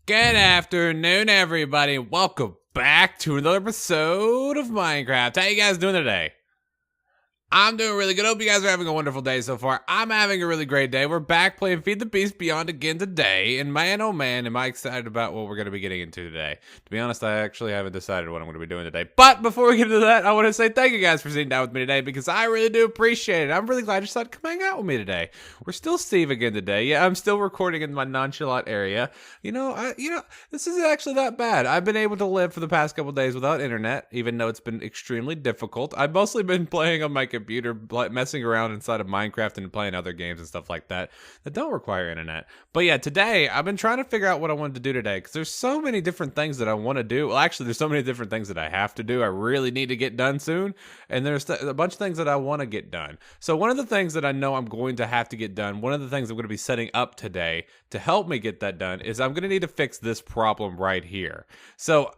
Good afternoon, everybody. Welcome back to another episode of Minecraft. How you guys doing today? I'm doing really good. Hope you guys are having a wonderful day so far. I'm having a really great day. We're back playing Feed the Beast Beyond again today. And man, oh man, am I excited about what we're going to be getting into today. To be honest, I actually haven't decided what I'm going to be doing today. But before we get into that, I want to say thank you guys for sitting down with me today because I really do appreciate it. I'm really glad you decided to come hang out with me today. We're still Steve again today. Yeah, I'm still recording in my nonchalant area. This isn't actually that bad. I've been able to live for the past couple days without internet, even though it's been extremely difficult. I've mostly been playing on my computer, messing around inside of Minecraft and playing other games and stuff like that don't require internet. But yeah, today I've been trying to figure out what I wanted to do today because there's so many different things that I want to do. Well, actually, there's so many different things that I have to do. I really need to get done soon, and there's a bunch of things that I want to get done. So one of the things that I know I'm going to have to get done, one of the things I'm going to be setting up today to help me get that done is I'm going to need to fix this problem right here. So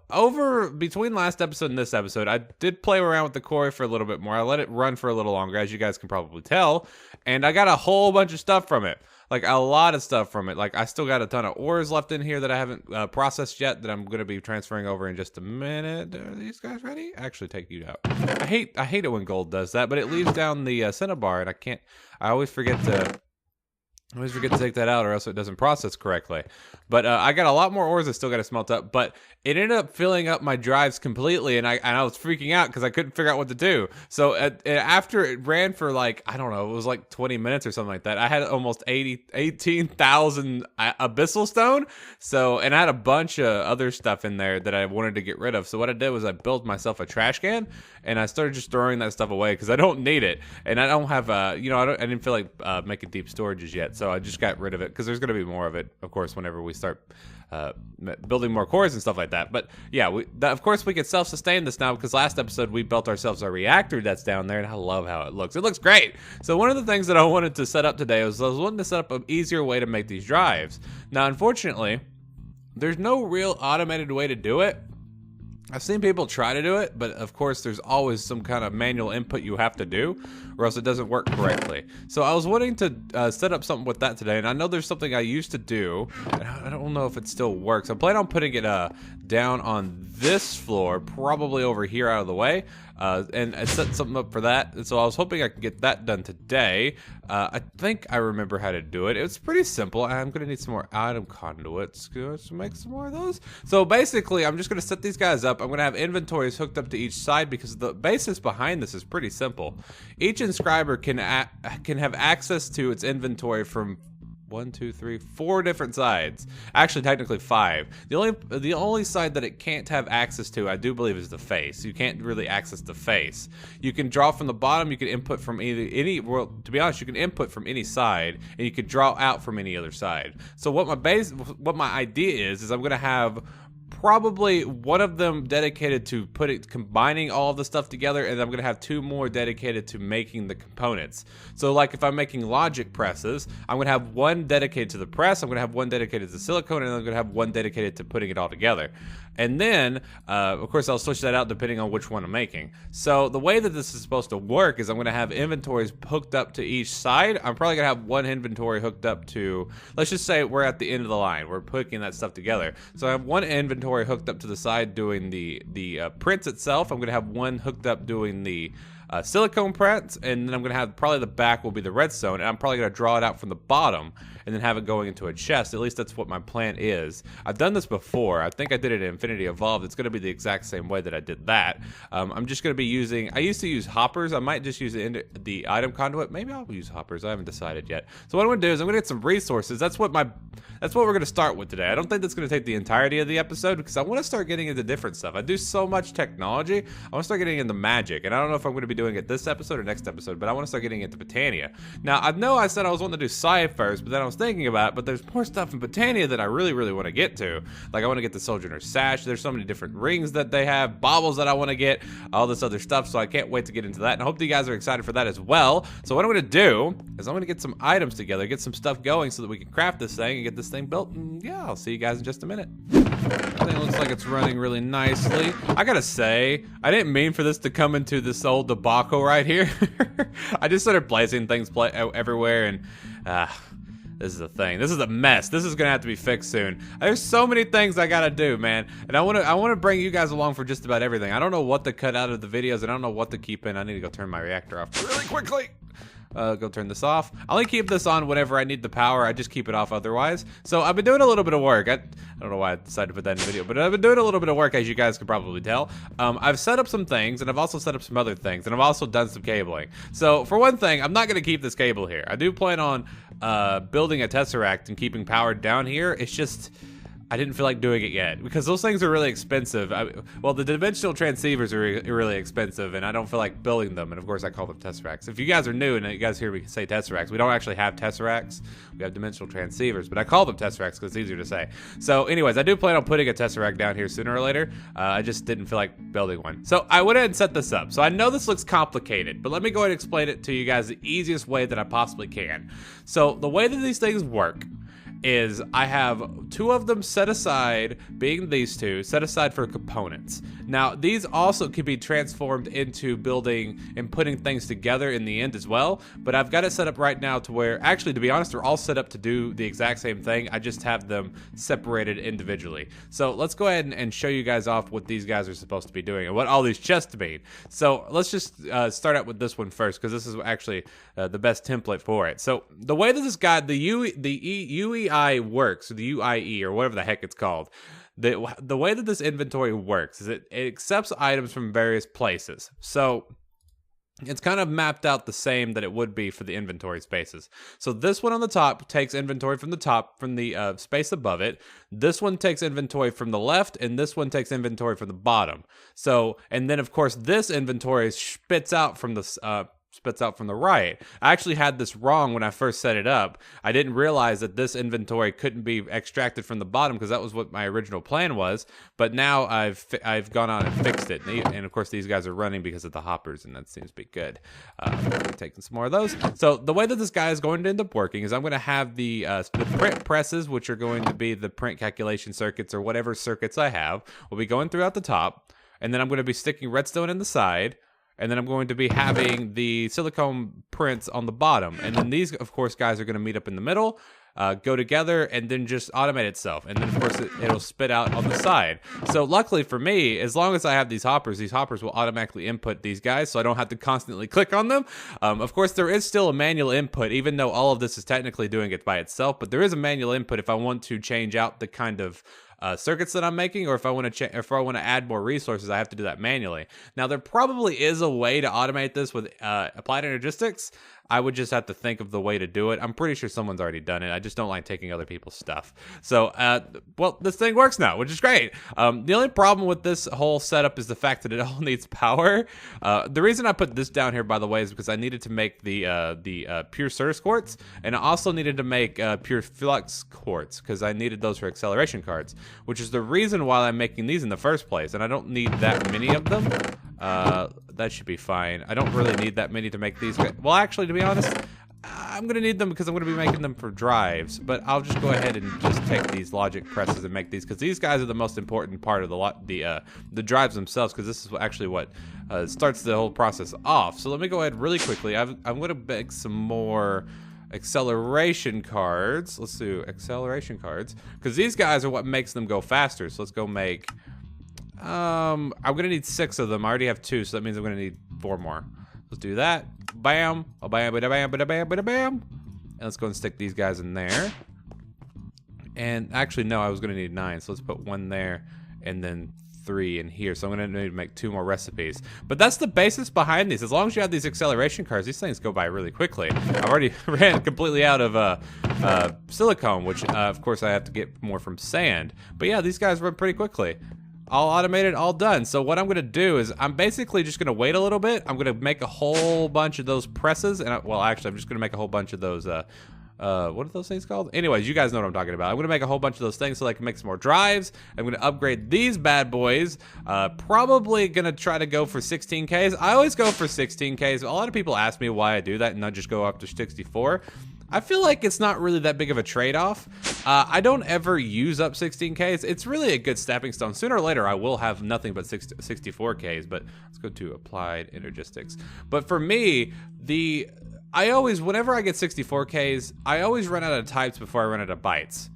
between last episode and this episode, I did play around with the quarry for a little bit more. I let it run for a little longer, as you guys can probably tell, and I got a whole bunch of stuff from it. Like a lot of stuff from it. Like I still got a ton of ores left in here that I haven't processed yet that I'm going to be transferring over in just a minute. Are these guys ready? Actually, take you out. I hate it when gold does that, but it leaves down the cinnabar, and I always forget to take that out or else it doesn't process correctly. But I got a lot more ores I still got to smelt up, but it ended up filling up my drives completely, and I was freaking out because I couldn't figure out what to do. So after it ran for like, I don't know, it was like 20 minutes or something like that, I had almost 18,000 abyssal stone. So, and I had a bunch of other stuff in there that I wanted to get rid of. So what I did was I built myself a trash can, and I started just throwing that stuff away because I don't need it. And I don't have, I didn't feel like making deep storages yet. So I just got rid of it because there's going to be more of it, of course, whenever we start building more cores and stuff like that. But yeah, of course we can self-sustain this now because last episode we built ourselves a reactor that's down there, and I love how it looks. It looks great. So one of the things that I wanted to set up today was I was wanting to set up an easier way to make these drives. Now, unfortunately, there's no real automated way to do it. I've seen people try to do it, but of course there's always some kind of manual input you have to do or else it doesn't work correctly. So I was wanting to set up something with that today, and I know there's something I used to do, and I don't know if it still works. I'm planning on putting it down on this floor, probably over here out of the way, and I set something up for that. And so I was hoping I could get that done today. I think I remember how to do it. It's pretty simple. I'm going to need some more item conduits to make some more of those. So basically, I'm just going to set these guys up. I'm going to have inventories hooked up to each side because the basis behind this is pretty simple. Each inscriber can have access to its inventory from 4 different sides. Actually, technically 5. The only side that it can't have access to, I do believe, is the face. You can't really access the face. You can draw from the bottom. You can input from well, to be honest, you can input from any side, and you can draw out from any other side. So what my idea is I'm going to have probably one of them dedicated to combining all of the stuff together, and I'm going to have 2 more dedicated to making the components. So like if I'm making logic presses, I'm going to have one dedicated to the press, I'm going to have one dedicated to silicone, and I'm going to have one dedicated to putting it all together. And then, of course, I'll switch that out depending on which one I'm making. So the way that this is supposed to work is I'm going to have inventories hooked up to each side. I'm probably going to have one inventory hooked up to, let's just say we're at the end of the line. We're putting that stuff together. So I have one inventory hooked up to the side doing the prints itself. I'm going to have one hooked up doing the silicone prints, and then I'm going to have probably the back will be the redstone, and I'm probably going to draw it out from the bottom and then have it going into a chest. At least that's what my plan is. I've done this before. I think I did it in Infinity Evolved. It's going to be the exact same way that I did that. I'm just going to be using, I used to use hoppers. I might just use the item conduit. Maybe I'll use hoppers. I haven't decided yet. So what I'm going to do is I'm going to get some resources. That's what we're going to start with today. I don't think that's going to take the entirety of the episode because I want to start getting into different stuff. I do so much technology. I want to start getting into magic, and I don't know if I'm going to be doing it this episode or next episode, but I want to start getting into Botania. Now, I know I said I was wanting to do Scythe first, but then I was thinking about it, but there's more stuff in Botania that I really, really want to get to. Like, I want to get the Sojourner Sash. There's so many different rings that they have, baubles that I want to get, all this other stuff, so I can't wait to get into that, and I hope that you guys are excited for that as well. So what I'm going to do is I'm going to get some items together, get some stuff going so that we can craft this thing and get this thing built, and yeah, I'll see you guys in just a minute. Everything looks like it's running really nicely. I gotta say, I didn't mean for this to come into this old debacle right here. I just started placing things everywhere, and This is a thing. This is a mess. This is gonna have to be fixed soon. There's so many things I gotta do, man. And I wanna bring you guys along for just about everything. I don't know what to cut out of the videos, and I don't know what to keep in. I need to go turn my reactor off really quickly. Go turn this off. I only keep this on whenever I need the power. I just keep it off otherwise. So I've been doing a little bit of work. I don't know why I decided to put that in the video, but I've been doing a little bit of work, as you guys can probably tell. I've set up some things, and I've also set up some other things, and I've also done some cabling. So for one thing, I'm not going to keep this cable here. I do plan on building a Tesseract and keeping power down here. It's just I didn't feel like doing it yet because those things are really expensive. Well, the dimensional transceivers are really expensive, and I don't feel like building them. And of course, I call them Tesseracts. If you guys are new and you guys hear me say Tesseracts, we don't actually have Tesseracts. We have dimensional transceivers, but I call them Tesseracts because it's easier to say. So anyways, I do plan on putting a Tesseract down here sooner or later. I just didn't feel like building one. So I went ahead and set this up. So I know this looks complicated, but let me go ahead and explain it to you guys the easiest way that I possibly can. So the way that these things work is I have two of them set aside, being these two, set aside for components. Now, these also can be transformed into building and putting things together in the end as well, but I've got it set up right now to where, actually, to be honest, they're all set up to do the exact same thing. I just have them separated individually. So let's go ahead and show you guys off what these guys are supposed to be doing and what all these chests mean. So let's just start out with this one first, because this is actually the best template for it. So the way that this guy, the UEI works, or the UIE, or whatever the heck it's called, the way that this inventory works is it accepts items from various places. So it's kind of mapped out the same that it would be for the inventory spaces. So this one on the top takes inventory from the top, from the space above it. This one takes inventory from the left, and this one takes inventory from the bottom. So, and then of course this inventory spits out from the right. I actually had this wrong when I first set it up. I didn't realize that this inventory couldn't be extracted from the bottom because that was what my original plan was. But now I've gone on and fixed it. And of course these guys are running because of the hoppers, and that seems to be good. Taking some more of those. So the way that this guy is going to end up working is I'm going to have the print presses, which are going to be the print calculation circuits or whatever circuits I have, will be going throughout the top. And then I'm going to be sticking redstone in the side. And then I'm going to be having the silicone prints on the bottom. And then these, of course, guys are going to meet up in the middle, go together, and then just automate itself. And then, of course, it'll spit out on the side. So luckily for me, as long as I have these hoppers will automatically input these guys, so I don't have to constantly click on them. Of course, there is still a manual input, even though all of this is technically doing it by itself. But there is a manual input if I want to change out the kind of circuits that I'm making, or if I want to add more resources, I have to do that manually. Now, there probably is a way to automate this with applied energistics. I would just have to think of the way to do it. I'm pretty sure someone's already done it. I just don't like taking other people's stuff. So, well, this thing works now, which is great. The only problem with this whole setup is the fact that it all needs power. The reason I put this down here, by the way, is because I needed to make the pure Cirrus quartz, and I also needed to make pure flux quartz because I needed those for acceleration cards, which is the reason why I'm making these in the first place. And I don't need that many of them. That should be fine. I don't really need that many to make these. Well, actually, to be honest, I'm going to need them because I'm going to be making them for drives. But I'll just go ahead and just take these logic presses and make these, because these guys are the most important part of the drives themselves, because this is actually what starts the whole process off. So let me go ahead really quickly. I'm going to make some more acceleration cards. Let's do acceleration cards, because these guys are what makes them go faster. So let's go make... I'm gonna need 6 of them. I already have 2, so that means I'm gonna need 4 more. Let's do that. Bam. Oh, bam, bada, bam, bada, bam, bada, bam. And let's go and stick these guys in there. And actually, no, I was gonna need 9, so let's put 1 there and then 3 in here. So I'm gonna need to make 2 more recipes. But that's the basis behind these. As long as you have these acceleration cards, these things go by really quickly. I've already ran completely out of silicone, which of course I have to get more from sand. But yeah, these guys run pretty quickly. All automated, all done. So what I'm gonna do is I'm basically just gonna wait a little bit. I'm gonna make a whole bunch of those presses, and well, actually, I'm just gonna make a whole bunch of those. What are those things called? Anyways, you guys know what I'm talking about. I'm gonna make a whole bunch of those things so I can make some more drives. I'm gonna upgrade these bad boys. Probably gonna try to go for 16Ks. I always go for 16Ks. A lot of people ask me why I do that and not just go up to 64. I feel like it's not really that big of a trade-off. I don't ever use up 16Ks. It's really a good stepping stone. Sooner or later, I will have nothing but 64Ks, but let's go to applied energistics. But for me, whenever I get 64Ks, I always run out of types before I run out of bytes.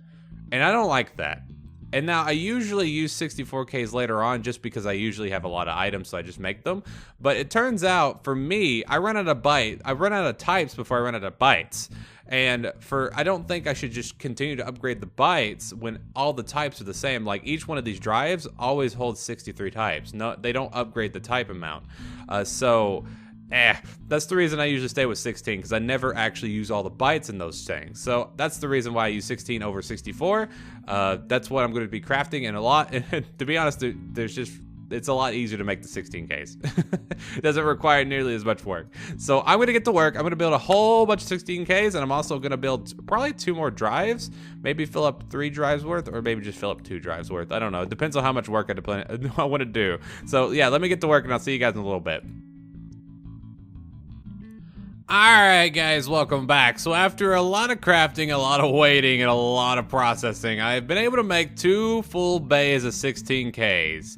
And I don't like that. And now I usually use 64Ks later on just because I usually have a lot of items, so I just make them. But it turns out, for me, I run out of types before I run out of bytes. And I don't think I should just continue to upgrade the bytes when all the types are the same. Like, each one of these drives always holds 63 types. No, they don't upgrade the type amount. That's the reason I usually stay with 16, because I never actually use all the bytes in those things. So that's the reason why I use 16 over 64. That's what I'm going to be crafting, and a lot. To be honest, it's a lot easier to make the 16Ks. It doesn't require nearly as much work. So I'm going to get to work. I'm going to build a whole bunch of 16Ks, and I'm also going to build probably 2 more drives. Maybe fill up 3 drives worth, or maybe just fill up 2 drives worth. I don't know. It depends on how much work I want to do. So yeah, let me get to work, and I'll see you guys in a little bit. Alright guys, welcome back. So after a lot of crafting, a lot of waiting, and a lot of processing, I've been able to make 2 full bays of 16Ks.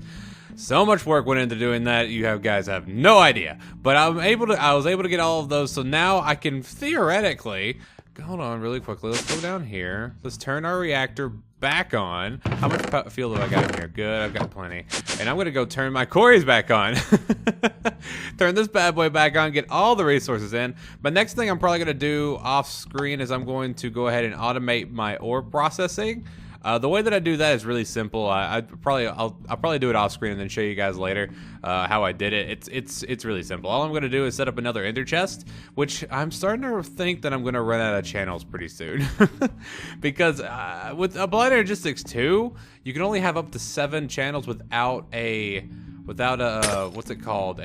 So much work went into doing that, you guys have no idea. But I was able to get all of those, so now I can theoretically, hold on really quickly, let's go down here. Let's turn our reactor back on. How much fuel do I got in here? Good, I've got plenty. And I'm gonna go turn my quarries back on. Turn this bad boy back on, get all the resources in. But next thing I'm probably gonna do off screen is I'm going to go ahead and automate my ore processing. The way that I do that is really simple. I'll probably do it off screen and then show you guys later how I did it. It's really simple. All I'm gonna do is set up another ender chest, which I'm starting to think that I'm gonna run out of channels pretty soon, because with a Blind Energistics 2, you can only have up to 7 channels without a what's it called?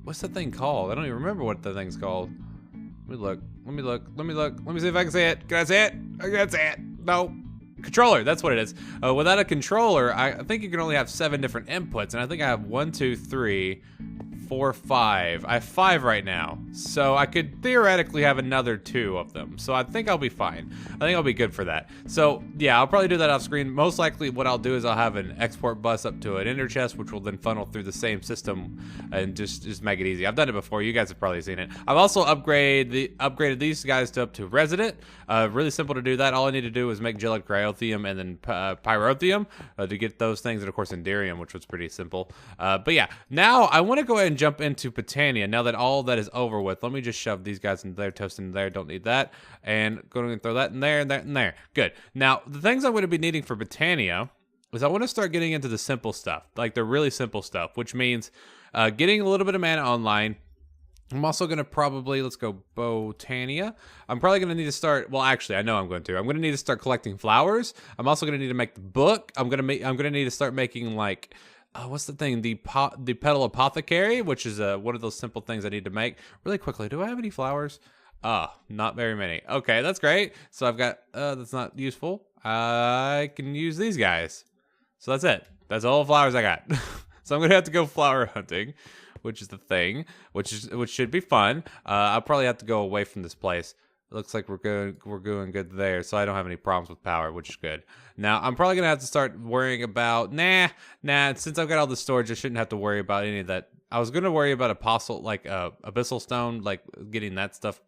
What's the thing called? I don't even remember what the thing's called. Let me look. Let me see if I can say it. Can I say it? I can't say it. No. Controller, that's what it is. Without a controller, I think you can only have 7 different inputs, and I think I have 1, 2, 3, 4, 5. I have 5 right now, so I could theoretically have another 2 of them. So I think I'll be fine. I think I'll be good for that. So yeah, I'll probably do that off screen. Most likely what I'll do is I'll have an export bus up to an ender chest, which will then funnel through the same system and just make it easy. I've done it before. You guys have probably seen it. I've also upgraded these guys up to resident. Really simple to do that. All I need to do is make gelid cryothium and then pyrotheum to get those things, and of course enderium, which was pretty simple. But yeah, now I want to go ahead and jump into Botania. Now that all that is over with, let me just shove these guys in there, toast in there, don't need that, and going to throw that in there and that in there. Good. Now the things I'm going to be needing for Botania is I want to start getting into the simple stuff, like the really simple stuff, which means getting a little bit of mana online. I'm also going to probably, let's go Botania. I'm probably going to need to start, well, actually, I know I'm going to need to start collecting flowers. I'm also going to need to make the book. I'm going to need to start making, like, what's the thing? The petal apothecary, which is one of those simple things I need to make. Really quickly, do I have any flowers? Not very many. Okay, that's great. So I've got, that's not useful. I can use these guys. So that's it. That's all the flowers I got. So I'm going to have to go flower hunting, which is the thing, which should be fun. I'll probably have to go away from this place. It looks like we're going good there, so I don't have any problems with power, which is good. Now I'm probably gonna have to start worrying about since I've got all the storage, I shouldn't have to worry about any of that. I was gonna worry about abyssal stone, like getting that stuff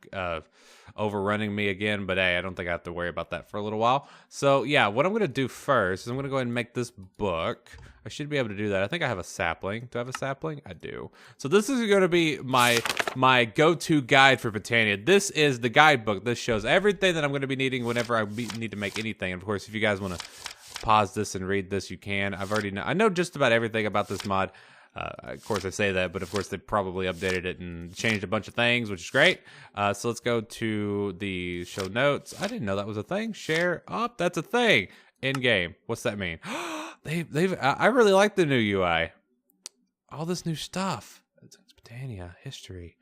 overrunning me again, but hey, I don't think I have to worry about that for a little while. So yeah, what I'm gonna do first is I'm gonna go ahead and make this book. I should be able to do that. I think I have a sapling. Do I have a sapling? I do. So this is going to be my go-to guide for Botania. This is the guidebook. This shows everything that I'm going to be needing whenever I need to make anything. And of course, if you guys want to pause this and read this, you can. I know just about everything about this mod. Of course, I say that, but of course, they probably updated it and changed a bunch of things, which is great. So let's go to the show notes. I didn't know that was a thing. Share up. That's a thing. In game. What's that mean? I really like the new UI. All this new stuff. It's Botania, history,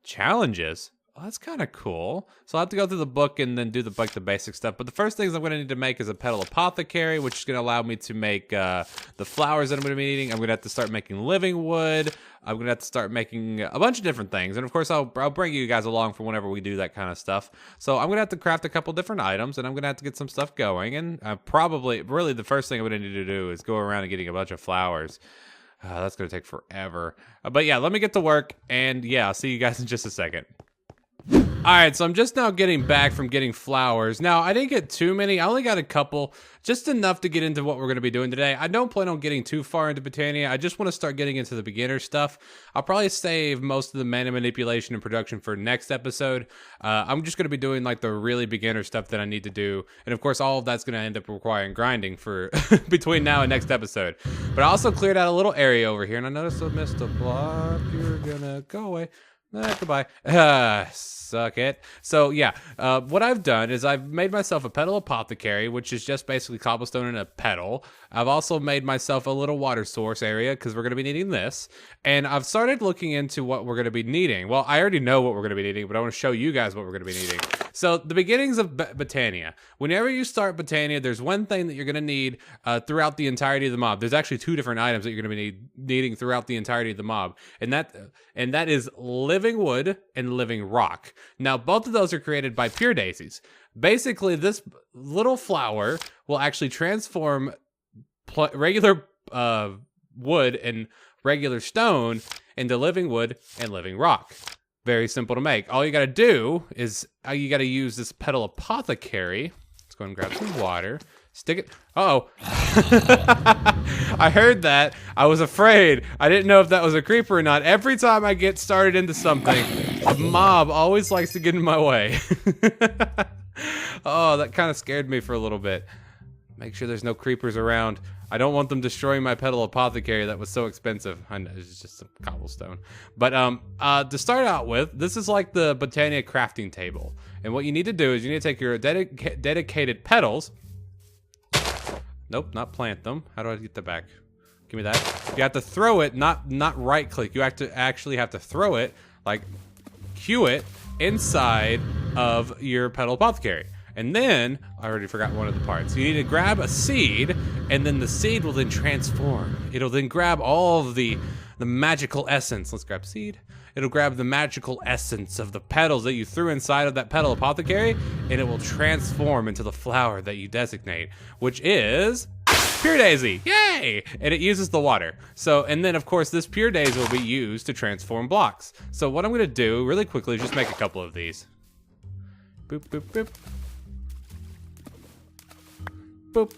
challenges. Oh, that's kind of cool. So I'll have to go through the book and then do the basic stuff. But the first things I'm going to need to make is a petal apothecary, which is going to allow me to make the flowers that I'm going to be needing. I'm going to have to start making living wood. I'm going to have to start making a bunch of different things. And of course, I'll bring you guys along for whenever we do that kind of stuff. So I'm going to have to craft a couple different items, and I'm going to have to get some stuff going. And really the first thing I'm going to need to do is go around and getting a bunch of flowers. That's going to take forever. But yeah, let me get to work, and yeah, I'll see you guys in just a second. Alright, so I'm just now getting back from getting flowers. Now, I didn't get too many. I only got a couple, just enough to get into what we're going to be doing today. I don't plan on getting too far into Botania. I just want to start getting into the beginner stuff. I'll probably save most of the mana manipulation and production for next episode. I'm just going to be doing like the really beginner stuff that I need to do. And of course, all of that's going to end up requiring grinding for between now and next episode. But I also cleared out a little area over here, and I noticed I missed a block. You're going to go away. Goodbye. Suck it. So yeah, what I've done is I've made myself a petal apothecary, which is just basically cobblestone and a petal. I've also made myself a little water source area because we're going to be needing this. And I've started looking into what we're going to be needing. Well, I already know what we're going to be needing, but I want to show you guys what we're going to be needing. So the beginnings of Botania. Whenever you start Botania, there's one thing that you're going to need throughout the entirety of the mob. There's actually two different items that you're going to be needing throughout the entirety of the mob. And that is living wood and living rock. Now, both of those are created by pure daisies. Basically, this little flower will actually transform regular wood and regular stone into living wood and living rock. Very simple to make. All you gotta do is you gotta use this petal apothecary. Let's go and grab some water. Stick it. Uh-oh. I heard that. I was afraid. I didn't know if that was a creeper or not. Every time I get started into something, a mob always likes to get in my way. Oh, that kind of scared me for a little bit. Make sure there's no creepers around. I don't want them destroying my petal apothecary that was so expensive. I know, it's just some cobblestone. But to start out with, this is like the Botania crafting table. And what you need to do is you need to take your dedicated petals. Nope, not plant them. How do I get that back? Give me that. You have to throw it, not right click. You have to actually have to throw it, like cue it inside of your petal apothecary. And then, I already forgot one of the parts. You need to grab a seed, and then the seed will then transform. It'll then grab all of the magical essence. Let's grab seed. It'll grab the magical essence of the petals that you threw inside of that petal apothecary, and it will transform into the flower that you designate, which is pure daisy. Yay! And it uses the water. So, and then of course this pure daisy will be used to transform blocks. So what I'm gonna do really quickly is just make a couple of these. Boop, boop, boop. Boop.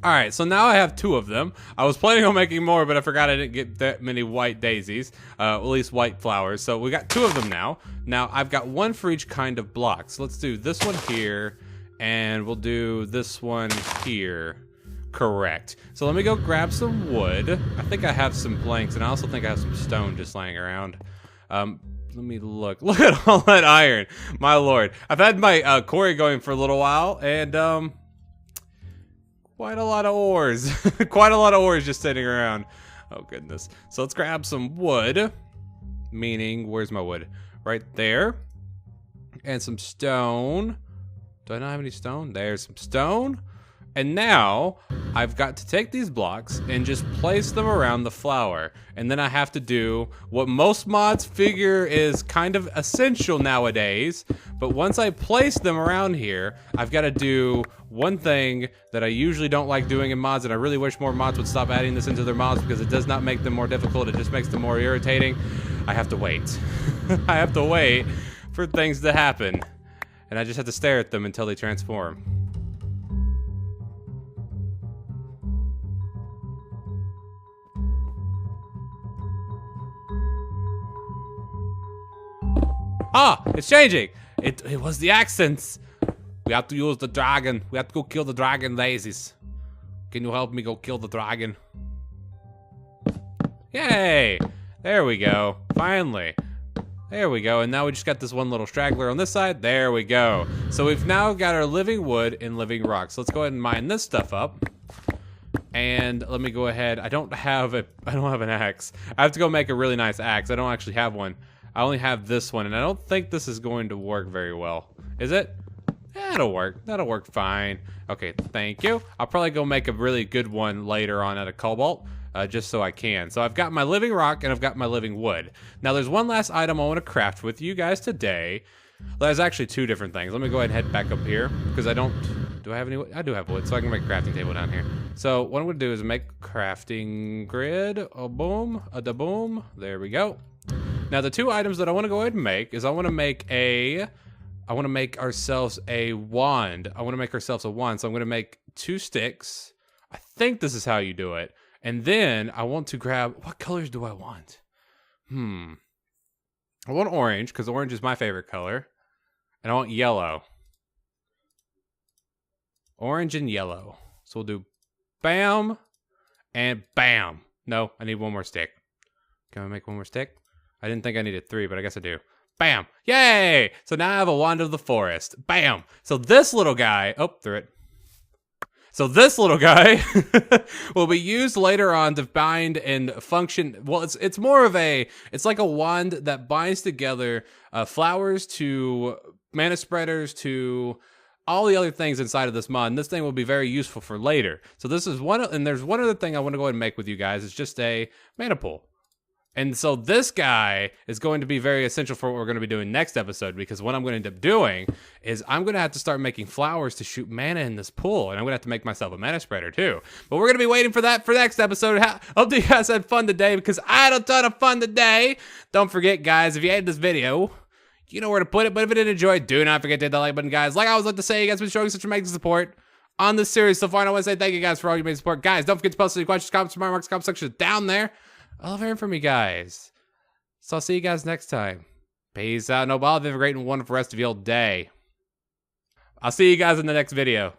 All right, so now I have two of them. I was planning on making more, but I forgot I didn't get that many white daisies, at least white flowers. So we got two of them now. Now I've got one for each kind of block. So let's do this one here, and we'll do this one here. Correct. So let me go grab some wood. I think I have some planks, and I also think I have some stone just laying around. Let me look. Look at all that iron. My lord. I've had my quarry going for a little while, and quite a lot of ores. Quite a lot of ores just sitting around. Oh, goodness. So let's grab some wood. Meaning, where's my wood? Right there. And some stone. Do I not have any stone? There's some stone. And now, I've got to take these blocks and just place them around the flower. And then I have to do what most mods figure is kind of essential nowadays. But once I place them around here, I've got to do one thing that I usually don't like doing in mods, and I really wish more mods would stop adding this into their mods because it does not make them more difficult, it just makes them more irritating. I have to wait. I have to wait for things to happen. And I just have to stare at them until they transform. Ah, it's changing. It was the accents. We have to use the dragon. We have to go kill the dragon daisies. Can you help me go kill the dragon? Yay! There we go. Finally. There we go. And now we just got this one little straggler on this side. There we go. So we've now got our living wood and living rock. So let's go ahead and mine this stuff up. And let me go ahead. I don't have an axe. I have to go make a really nice axe. I don't actually have one. I only have this one, and I don't think this is going to work very well. Is it? That'll work. That'll work fine. Okay, thank you. I'll probably go make a really good one later on at a cobalt, just so I can. So I've got my living rock, and I've got my living wood. Now, there's one last item I want to craft with you guys today. Well, there's actually two different things. Let me go ahead and head back up here because I don't. Do I have any wood? I do have wood, so I can make a crafting table down here. So what I'm going to do is make a crafting grid. A boom, a da boom. There we go. Now the two items that I want to go ahead and make is I want to make ourselves a wand. I want to make ourselves a wand. So I'm going to make 2 sticks. I think this is how you do it. And then I want to grab, what colors do I want? I want orange because orange is my favorite color. And I want yellow. Orange and yellow. So we'll do bam and bam. No, I need one more stick. Can I make one more stick? I didn't think I needed 3, but I guess I do. Bam. Yay! So now I have a wand of the forest. Bam. So this little guy, oh, threw it. So this little guy will be used later on to bind and function. Well, it's more of it's like a wand that binds together flowers to mana spreaders to all the other things inside of this mod. And this thing will be very useful for later. So this is one, and there's one other thing I want to go ahead and make with you guys. It's just a mana pool. And so this guy is going to be very essential for what we're going to be doing next episode, because what I'm going to end up doing is I'm going to have to start making flowers to shoot mana in this pool, and I'm going to have to make myself a mana spreader too. But we're going to be waiting for that for next episode. Hope you guys had fun today, because I had a ton of fun today. Don't forget, guys, if you hated this video, you know where to put it. But if you did enjoy, do not forget to hit that like button, guys. Like I always like to say, you guys have been showing such amazing support on this series so far, and I want to say thank you guys for all your amazing support. Guys, don't forget to post any questions, comments, remarks, comment section down there. I love hearing from you guys. So I'll see you guys next time. Peace out. No bother. Have a great and wonderful rest of your day. I'll see you guys in the next video.